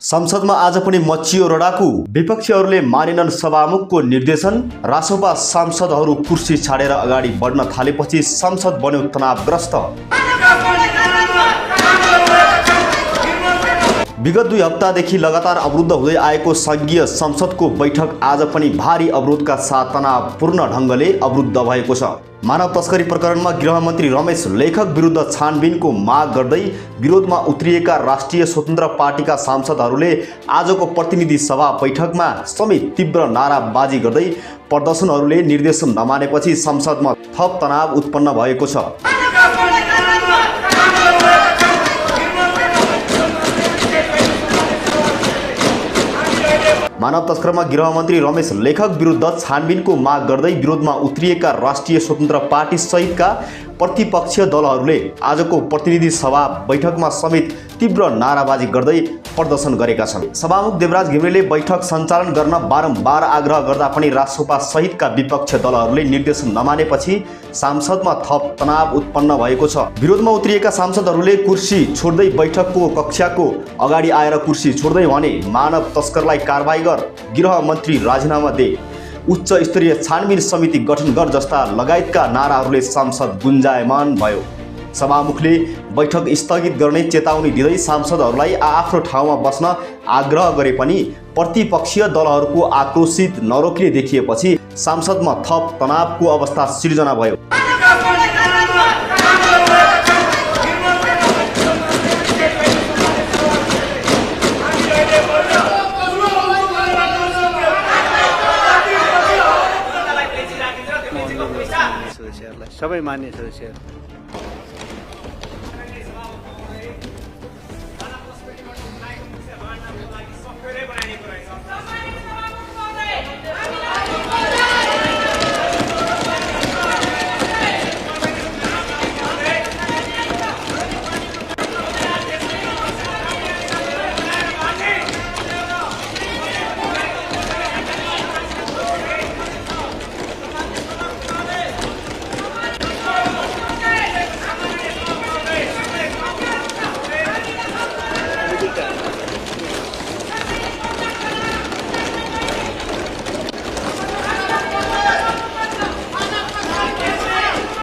संसदमा आज पनि मचियो रडाकु। विपक्षीहरूले मानेनन् सभामुखको निर्देशन। रासोपा सांसदहरू कुर्सी छाडेर अगाडि बढ्न थालेपछि संसद बन्यो तनावग्रस्त। विगत 2 हप्तादेखि लगातार अवरुद्ध हुँदै आएको संघीय संसदको बैठक आज पनि भारी अवरोधका साथ तनावपूर्ण ढङ्गले अवरुद्ध भएको छ। मानव तस्करी प्रकरणमा गृहमन्त्री रमेश लेखक विरुद्ध छानबिनको माग गर्दै विरोधमा उत्रिएका राष्ट्रिय स्वतन्त्र पार्टीका सांसदहरूले आजको प्रतिनिधि सभा बैठकमा समेत तीव्र नाराबाजी गर्दै प्रदर्शनहरूले निर्देशन नमानेपछि संसदमा थप तनाव उत्पन्न भएको छ। मानव तस्करमा गृहमन्त्री रमेश लेखक विरुद्ध छानबिनको माग गर्दै विरोधमा उत्रिएका राष्ट्रिय स्वतन्त्र पार्टी सहितका प्रतिपक्षीय दलहरूले आजको प्रतिनिधि सभा बैठकमा समेत तीव्र नाराबाजी गर्दै प्रदर्शन गरेका छन्। सभामुख देवराज घिमिरेले बैठक सञ्चालन गर्न बारम्बार आग्रह गर्दा पनि रासोपा सहितका विपक्षी दलहरूले निर्देशन नमानेपछि संसदमा थप तनाव उत्पन्न भएको छ। विरोधमा उत्रिएका सांसदहरूले कुर्सी छोड्दै बैठकको कक्षको अगाडि आएर कुर्सी छोड्दै भने मानव तस्करलाई कारबाही गर, गृहमन्त्री राजीनामा दे, उच्च स्तरीय छानबिन समिति गठन गर जस्ता लगायतका नाराहरूले संसद गुन्जायमान भयो। सभामुखले बैठक स्थगित गर्ने चेतावनी दिँदै सांसदहरूलाई आफ्नो ठाउँमा बस्न आग्रह गरे पनि प्रतिपक्षीय दलहरूको आक्रोशित नरोकिने देखिएपछि संसदमा थप तनावको अवस्था सिर्जना भयो। सबै मान्य सदस्यहरू